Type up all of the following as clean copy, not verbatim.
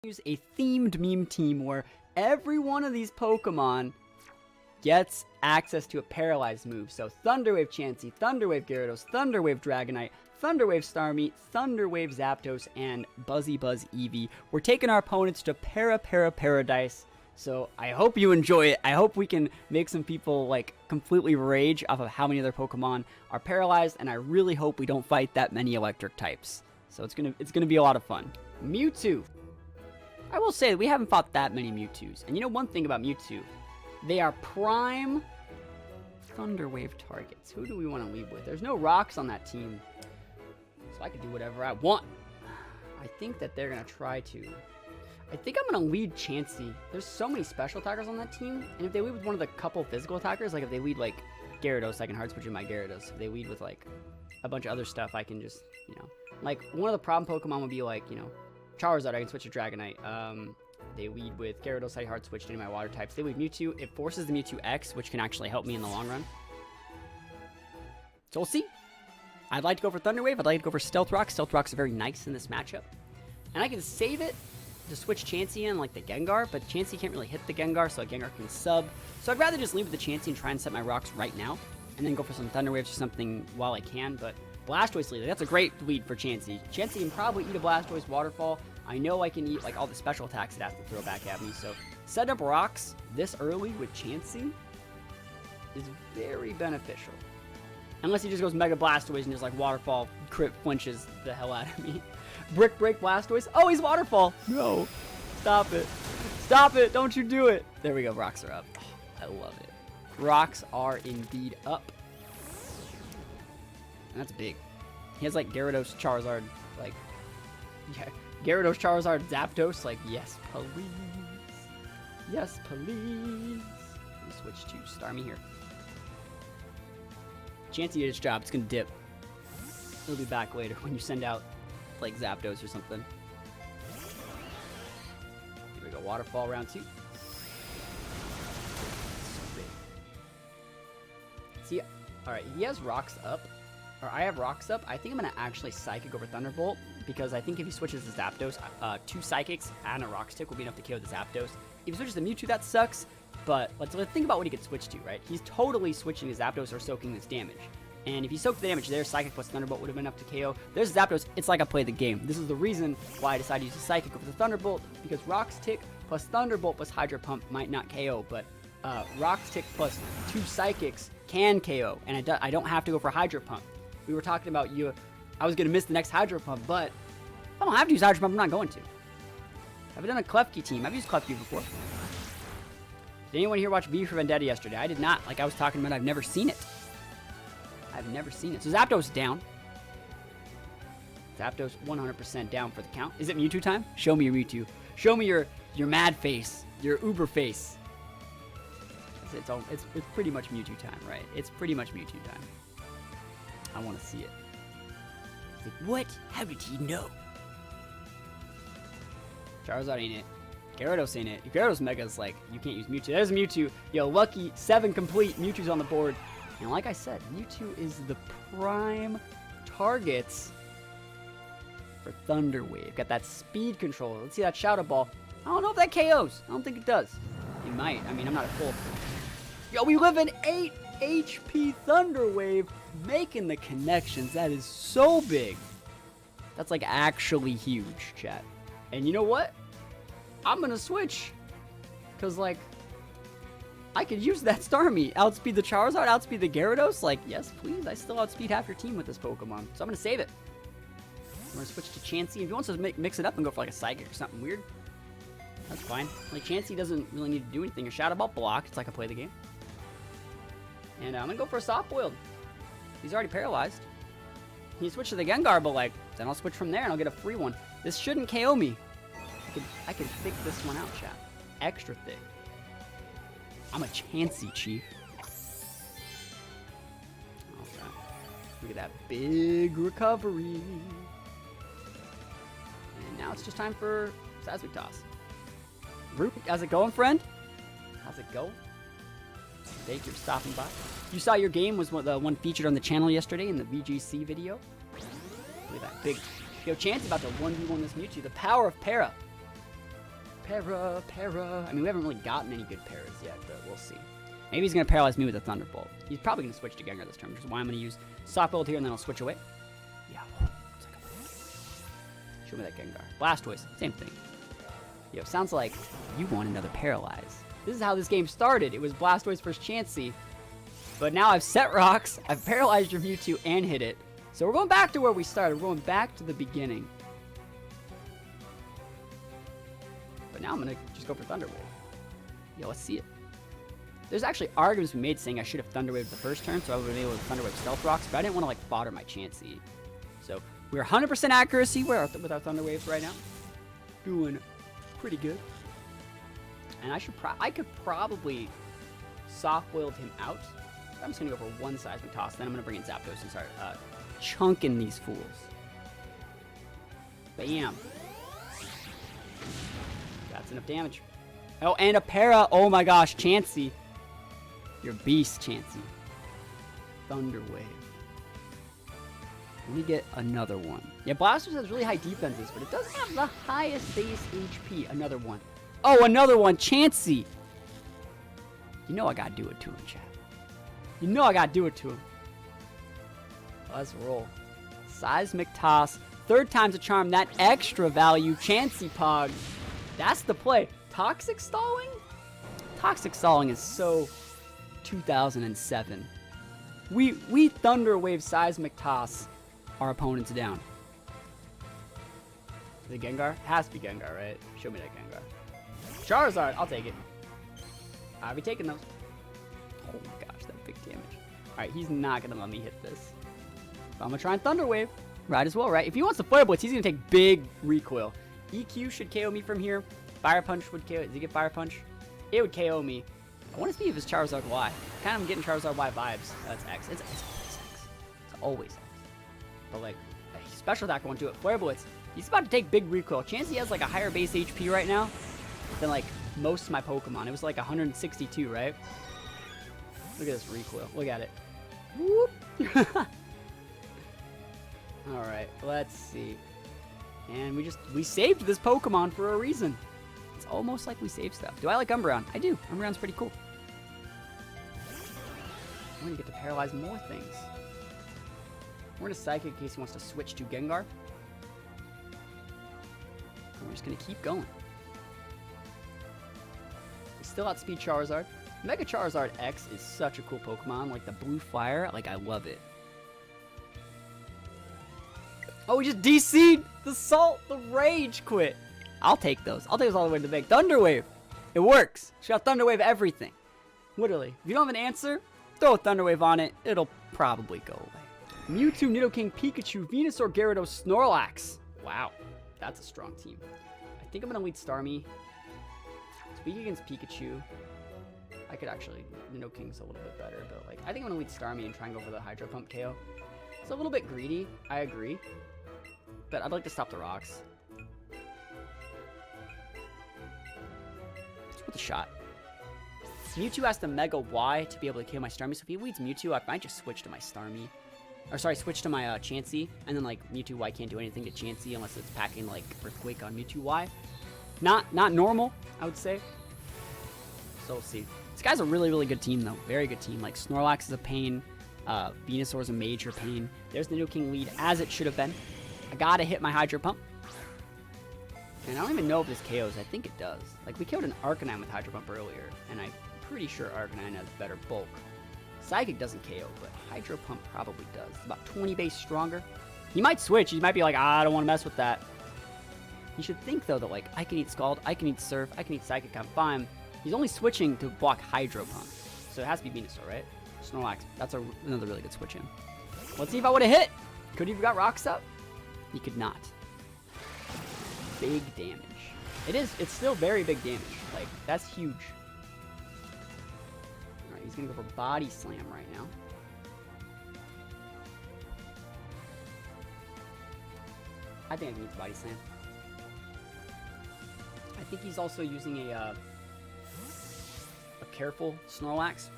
use a themed meme team where every one of these Pokemon gets access to a paralyzed move. So Thunder Wave Chansey, Thunder Wave Gyarados, Thunder Wave Dragonite, Thunder Wave Starmie, Thunder Wave Zapdos, and Buzzy Buzz Eevee. We're taking our opponents to Paradise. So I hope you enjoy it. I hope we can make some people like completely rage off of how many other Pokemon are paralyzed, and I really hope we don't fight that many electric types. So it's gonna be a lot of fun. Mewtwo. I will say we haven't fought that many Mewtwo's, and you know one thing about Mewtwo, they are prime Thunder Wave targets. Who do we want to lead with? There's no rocks on that team, so I can do whatever I want. I think that they're gonna try to. I think I'm gonna lead Chansey. There's so many special attackers on that team, and if they lead with one of the couple physical attackers, like if they lead like Gyarados, I can hard switch in my Gyarados. If they lead with like a bunch of other stuff, I can just, you know, like one of the problem Pokemon would be like, you know, Charizard, I can switch to Dragonite. They lead with Gyarados, I hard switch into my water types. They lead Mewtwo, it forces the Mewtwo X, which can actually help me in the long run. So we'll see. I'd like to go for Thunder Wave, I'd like to go for Stealth Rock. Stealth Rock's very nice in this matchup. And I can save it to switch Chansey in like the Gengar, but Chansey can't really hit the Gengar, so a Gengar can sub. So I'd rather just leave with the Chansey and try and set my rocks right now, and then go for some Thunder Waves or something while I can. But Blastoise lead, that's a great lead for Chansey. Chansey can probably eat a Blastoise Waterfall. I know I can eat like all the special attacks it has to throw back at me, so setting up rocks this early with Chansey is very beneficial. Unless he just goes Mega Blastoise and just like Waterfall crit flinches the hell out of me. Brick Break Blastoise. Oh, he's Waterfall. No. Stop it. Stop it. Don't you do it. There we go. Rocks are up. Oh, I love it. Rocks are indeed up. And that's big. He has like Gyarados, Charizard, like, yeah, Gyarados, Charizard, Zapdos. Like, yes, please. Yes, please. Let me switch to Starmie here. Chansey did its job. It's going to dip. It'll be back later when you send out like Zapdos or something. Here we go, Waterfall round 2. So big. See, alright, he has rocks up. Or I have rocks up. I think I'm going to actually Psychic over Thunderbolt, because I think if he switches to Zapdos, 2 Psychics and a Rock Stick will be enough to KO the Zapdos. If he switches to Mewtwo, that sucks, but let's think about what he could switch to, right? He's totally switching his Zapdos or soaking this damage. And if you soak the damage there, Psychic plus Thunderbolt would have been enough to KO. There's Zapdos. It's like I played the game. This is the reason why I decided to use the Psychic over the Thunderbolt, because Rock's Tick plus Thunderbolt plus Hydro Pump might not KO, but Rock's Tick plus 2 Psychics can KO, and I don't have to go for Hydro Pump. We were talking about I was going to miss the next Hydro Pump, but if I don't have to use Hydro Pump, I'm not going to. Have I done a Klefki team? I've used Klefki before. Did anyone here watch V for Vendetta yesterday? I did not. Like I was talking about, I've never seen it. I've never seen it. So Zapdos down. Zapdos 100% down for the count. Is it Mewtwo time? Show me your Mewtwo. Show me your mad face. Your Uber face. It's pretty much Mewtwo time, right? It's pretty much Mewtwo time. I want to see it. It's like, what? How did he know? Charizard ain't it. Gyarados ain't it. If Gyarados Mega's like, you can't use Mewtwo. There's Mewtwo. Yo, lucky 7 complete. Mewtwo's on the board. And like I said, Mewtwo is the prime targets for Thunder Wave. Got that speed control. Let's see that Shadow Ball. I don't know if that KOs. I don't think it does. It might. I mean, I'm not at full. Yo, we live in 8 HP Thunder Wave, making the connections. That is so big. That's like actually huge, chat. And you know what? I'm going to switch. Because like, I could use that Starmie. Outspeed the Charizard, outspeed the Gyarados. Like, yes, please. I still outspeed half your team with this Pokemon. So I'm going to save it. I'm going to switch to Chansey. If he wants to mix it up and go for like a Psychic or something weird, that's fine. Like, Chansey doesn't really need to do anything. A Shadow Ball block. It's like I play the game. And I'm going to go for a Soft Boiled. He's already paralyzed. He switch to the Gengar, but like, then I'll switch from there and I'll get a free one. This shouldn't KO me. I can thick this one out, chat. Extra thick. I'm a Chansey, Chief. Okay. Look at that big recovery. And now it's just time for Seismic Toss. Root, how's it going, friend? How's it going? Thank you for stopping by. You saw your game was the one featured on the channel yesterday in the VGC video. Look at that big. Yo, Chansey about to 1v1 this Mewtwo. The power of Para. Para. I mean, we haven't really gotten any good paras yet, but we'll see. Maybe he's going to paralyze me with a Thunderbolt. He's probably going to switch to Gengar this turn, which is why I'm going to use Soft Build here, and then I'll switch away. Yeah. Show me that Gengar. Blastoise, same thing. Yo, sounds like you want another Paralyze. This is how this game started. It was Blastoise versus Chansey. But now I've set rocks, I've paralyzed your Mewtwo, and hit it. So we're going back to where we started. We're going back to the beginning. But now I'm going to just go for Thunder Wave. Yo, let's see it. There's actually arguments we made saying I should have Thunder Waved the first turn, so I would have been able to Thunder Wave Stealth Rocks, but I didn't want to, like, fodder my Chansey. So we're 100% accuracy with our Thunder Waves right now. Doing pretty good. And I could probably Soft Boiled him out. I'm just going to go for one Seismic Toss, then I'm going to bring in Zapdos and start chunking these fools. Bam. That's enough damage. Oh, and a para. Oh my gosh, Chansey. You're a beast, Chansey. Thunder Wave. Let me get another one. Yeah, Blastoise has really high defenses, but it doesn't have the highest base HP. Another one. Oh, another one. Chansey. You know I gotta do it to him, chat. You know I gotta do it to him. Let's roll. Seismic Toss. Third time's a charm. That extra value. Chansey Pog. That's the play. Toxic Stalling? Toxic Stalling is so 2007. We Thunder Wave Seismic Toss our opponents down. The Gengar? Has to be Gengar, right? Show me that Gengar. Charizard, I'll take it. I'll be taking those. Oh my gosh, that big damage. Alright, he's not gonna let me hit this. But I'm gonna try and Thunder Wave. Right as well, right? If he wants to Flare Blitz, he's gonna take big recoil. EQ should KO me from here. Fire Punch would KO. Does he get Fire Punch? It would KO me. I want to see if it's Charizard Y. Kind of getting Charizard Y vibes. That's X. It's always X. It's always X. But like, a special attack won't do it. Flare Blitz. He's about to take big recoil. Chansey has like a higher base HP right now than like most of my Pokemon. It was like 162, right? Look at this recoil. Look at it. Whoop. All right, let's see. And we saved this Pokemon for a reason. It's almost like we saved stuff. Do I like Umbreon? I do. Umbreon's pretty cool. I'm going to get to paralyze more things. We're going to Psychic in case he wants to switch to Gengar. And we're just going to keep going. We still outspeed Charizard. Mega Charizard X is such a cool Pokemon. Like the blue fire, like I love it. Oh, we just DC'd the Salt, the Rage quit. I'll take those. I'll take those all the way to the bank. Thunder Wave. It works. She got Thunder Wave everything. Literally. If you don't have an answer, throw a Thunder Wave on it. It'll probably go away. Mewtwo, Nidoking, Pikachu, Venusaur, Gyarados, Snorlax. Wow. That's a strong team. I think I'm going to lead Starmie. Speaking against Pikachu, I could actually... Nidoking's a little bit better, but like I think I'm going to lead Starmie and try and go for the Hydro Pump KO. It's a little bit greedy. I agree. But I'd like to stop the rocks. It's worth a shot. Mewtwo has to Mega Y to be able to KO my Starmie, so if he leads Mewtwo, I might just switch to my Starmie. Or sorry, switch to my Chansey, and then like Mewtwo Y can't do anything to Chansey unless it's packing like Earthquake on Mewtwo Y. Not normal, I would say. So we'll see. This guy's a really, really good team though. Very good team. Like Snorlax is a pain. Venusaur's a major pain. There's the Nidoking lead as it should have been. I gotta hit my Hydro Pump. And I don't even know if this KOs. I think it does. Like, we killed an Arcanine with Hydro Pump earlier, and I'm pretty sure Arcanine has better bulk. Psychic doesn't KO, but Hydro Pump probably does. It's about 20 base stronger. He might switch. He might be like, I don't want to mess with that. You should think, though, that, like, I can eat Scald, I can eat Surf, I can eat Psychic, I'm fine. He's only switching to block Hydro Pump. So it has to be Venusaur, right? Snorlax. That's another really good switch in. Let's see if I would have hit. Could he have got Rocks up? He could not. Big damage. It's still very big damage. Like, that's huge. Alright, he's gonna go for Body Slam right now. I think I can use Body Slam. I think he's also using a careful Snorlax.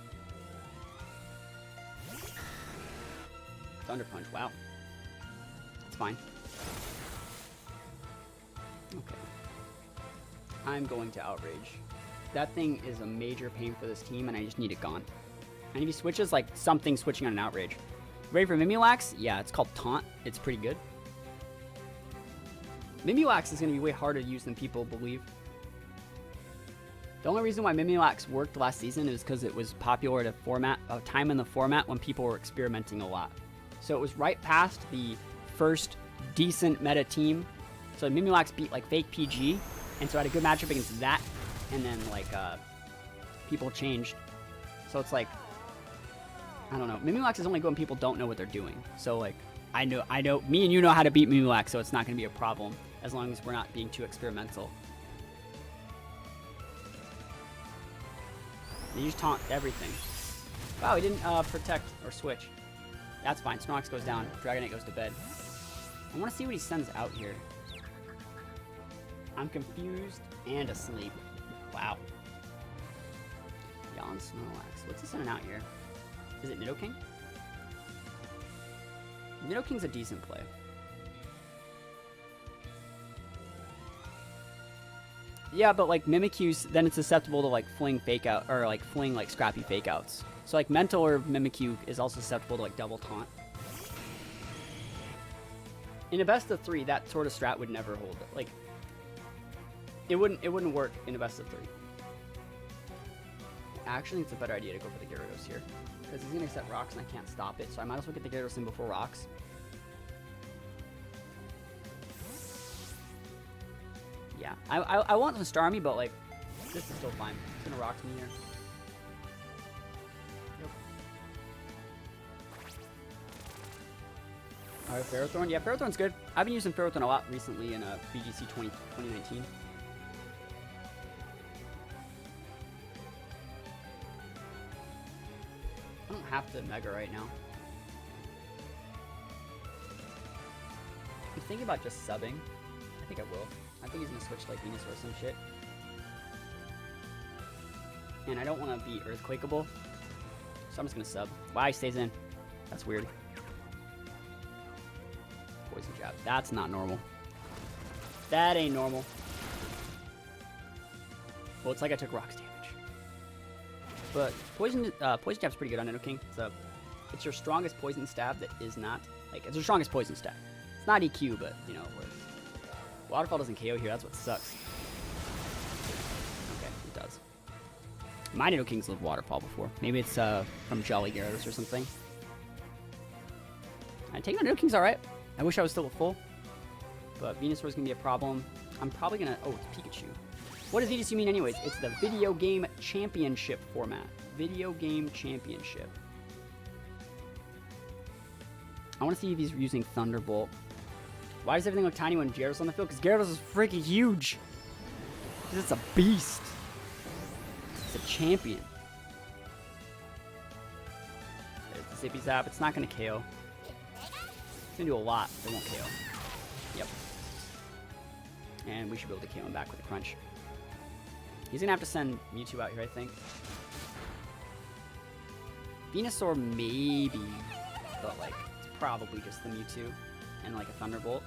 Thunder Punch, wow. That's fine. Okay. I'm going to Outrage. That thing is a major pain for this team, and I just need it gone. And if he switches, like, something switching on an Outrage. Ready for Mimulax? Yeah, it's called Taunt. It's pretty good. Mimulax is going to be way harder to use than people believe. The only reason why Mimulax worked last season is because it was popular at a time in the format when people were experimenting a lot. So it was right past the first decent meta team. So Mimulax beat like fake PG, and so I had a good matchup against that. And then like people changed. So it's like, I don't know. Mimulax is only good when people don't know what they're doing. So like, I know, me and you know how to beat Mimulax, so it's not going to be a problem as long as we're not being too experimental. They just taunt everything. Wow, he didn't protect or switch. That's fine. Snorlax goes down. Dragonite goes to bed. I want to see what he sends out here. I'm confused and asleep. Wow. Yawn Snorlax. What's he sending out here? Is it Nidoking? Nidoking's a decent play. Yeah, but like Mimikyu's, then it's susceptible to like fling fake out, or like fling like scrappy fake outs. So like Mental or Mimikyu is also susceptible to like double taunt. In a best of 3, that sort of strat would never hold. Like it wouldn't work in a best of 3. Actually, it's a better idea to go for the Gyarados here, because he's gonna set rocks and I can't stop it. So I might as well get the Gyarados in before rocks. Yeah, I want to Starmie, but like, this is still fine. It's gonna rocks me here. Yep. Alright, Ferrothorn. Yeah, Ferrothorn's good. I've been using Ferrothorn a lot recently in BGC 2019. I don't have to Mega right now. I'm thinking about just subbing. I think I will. I think he's going to switch to like Venus or some shit. And I don't want to be Earthquakeable. So I'm just going to sub. Wow, he stays in. That's weird. Poison Jab. That's not normal. That ain't normal. Well, it's like I took rocks damage. But Poison Jab's pretty good on Nidoking. It's your strongest poison stab that is not... Like, it's your strongest poison stab. It's not EQ, but, you know, Waterfall doesn't KO here, that's what sucks. Okay, it does. My Nidoking's lived Waterfall before. Maybe it's from Jolly Gyarados or something. I take on Nidoking's alright. I wish I was still at full. But Venusaur's gonna be a problem. I'm probably gonna... Oh, it's Pikachu. What does VGC mean anyways? It's the Video Game Championship format. Video Game Championship. I want to see if he's using Thunderbolt. Why does everything look tiny when Gyarados on the field? Because Gyarados is freaking huge. Because it's a beast. It's a champion. There's the Zippy Zap. It's not going to KO. It's going to do a lot. It won't KO. Yep. And we should be able to KO him back with a Crunch. He's going to have to send Mewtwo out here, I think. Venusaur maybe. But, like, it's probably just the Mewtwo. And like a Thunderbolt.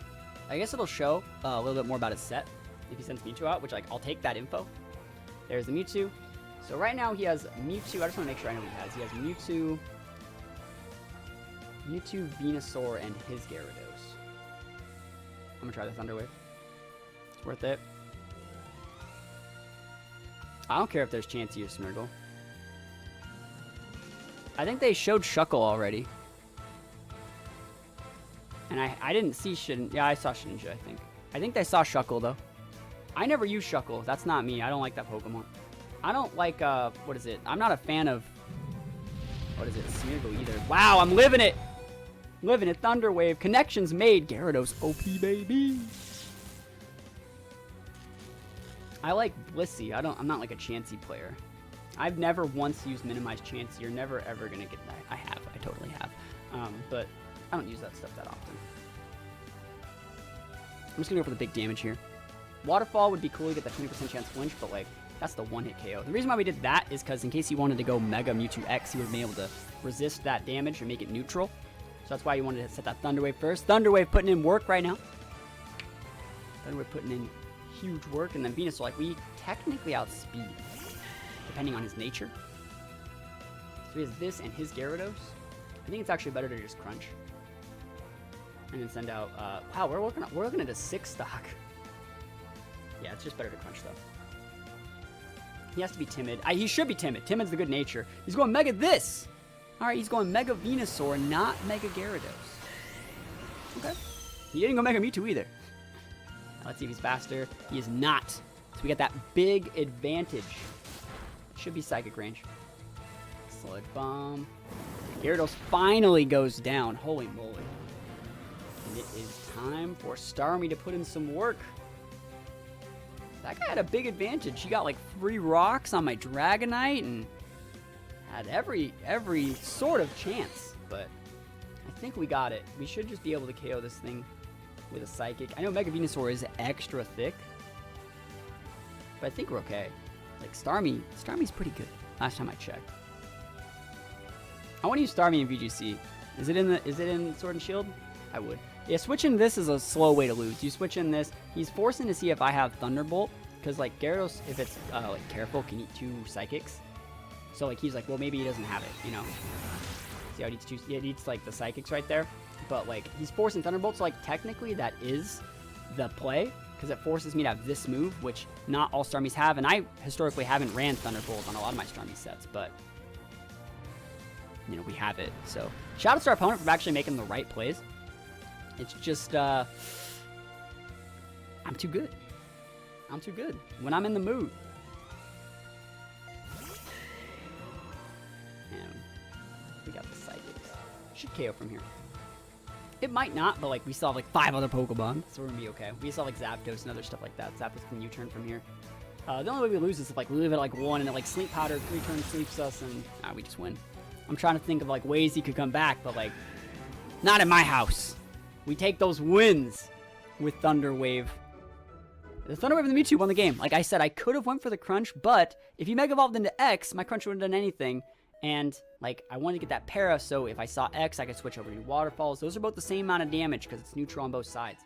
I guess it'll show a little bit more about his set if he sends Mewtwo out, which like I'll take that info. There's the Mewtwo. So right now he has Mewtwo. I just want to make sure I know what he has. He has Mewtwo, Venusaur, and his Gyarados. I'm gonna try the Thunder Wave. It's worth it. I don't care if there's Chansey or Smeargle. I think they showed Shuckle already. And I didn't see Shin... Yeah, I saw Shinja, I think. I think they saw Shuckle, though. I never use Shuckle. That's not me. I don't like that Pokemon. I don't like, what is it? I'm not a fan of... What is it? Smeargle either. Wow, I'm living it! Living it. Thunder Wave. Connections made. Gyarados OP, baby! I like Blissey. I'm not like a Chansey player. I've never once used Minimize Chansey. You're never, ever going to get that. I have. I totally have. But... I don't use that stuff that often. I'm just going to go for the big damage here. Waterfall would be cool to get that 20% chance flinch, but like, that's the one-hit KO. The reason why we did that is because in case he wanted to go Mega Mewtwo X, he would have been able to resist that damage and make it neutral. So that's why you wanted to set that Thunder Wave first. Thunder Wave putting in work right now. Thunder Wave putting in huge work. And then Venusaur, like, we technically outspeed, depending on his nature. So he has this and his Gyarados. I think it's actually better to just crunch. And then send out, wow, we're looking at a 6 stock. Yeah, it's just better to crunch, though. He has to be timid. He should be timid. Timid's the good nature. He's going Mega this! Alright, he's going Mega Venusaur, not Mega Gyarados. Okay. He didn't go Mega Mewtwo either. Let's see if he's faster. He is not. So we got that big advantage. Should be Psychic range. Sludge Bomb. Gyarados finally goes down. Holy moly. And it is time for Starmie to put in some work. That guy had a big advantage. He got like 3 rocks on my Dragonite and had every sort of chance. But I think we got it. We should just be able to KO this thing with a Psychic. I know Mega Venusaur is extra thick, but I think we're okay. Like Starmie's pretty good. Last time I checked. I want to use Starmie in VGC. Is it in Sword and Shield? I would. Yeah, switching this is a slow way to lose. You switch in this, he's forcing to see if I have Thunderbolt, because like Gyarados, if it's like careful, can eat 2 Psychics. So like he's like, well, maybe he doesn't have it, you know. See how it eats 2? Yeah, it eats like the Psychics right there. But like he's forcing Thunderbolt, so like technically that is the play, because it forces me to have this move, which not all Starmies have, and I historically haven't ran Thunderbolt on a lot of my Starmie sets, but you know, we have it. So shout out to our opponent for actually making the right plays. It's just, I'm too good. I'm too good when I'm in the mood. And we got the Psychics. Should KO from here. It might not, but like we still have like 5 other Pokemon, so we're gonna be okay. We still have like Zapdos and other stuff like that. Zapdos can U-turn from here. The only way we lose is if like we leave it at like 1 and it like Sleep Powder 3 turns sleeps us and we just win. I'm trying to think of like ways he could come back, but like not in my house. We take those wins with Thunder Wave. The Thunder Wave and the Mewtwo won the game. Like I said, I could have went for the Crunch, but if you Mega Evolved into X, my Crunch wouldn't have done anything. And like I wanted to get that Para, so if I saw X, I could switch over to Waterfalls. Those are both the same amount of damage because it's neutral on both sides.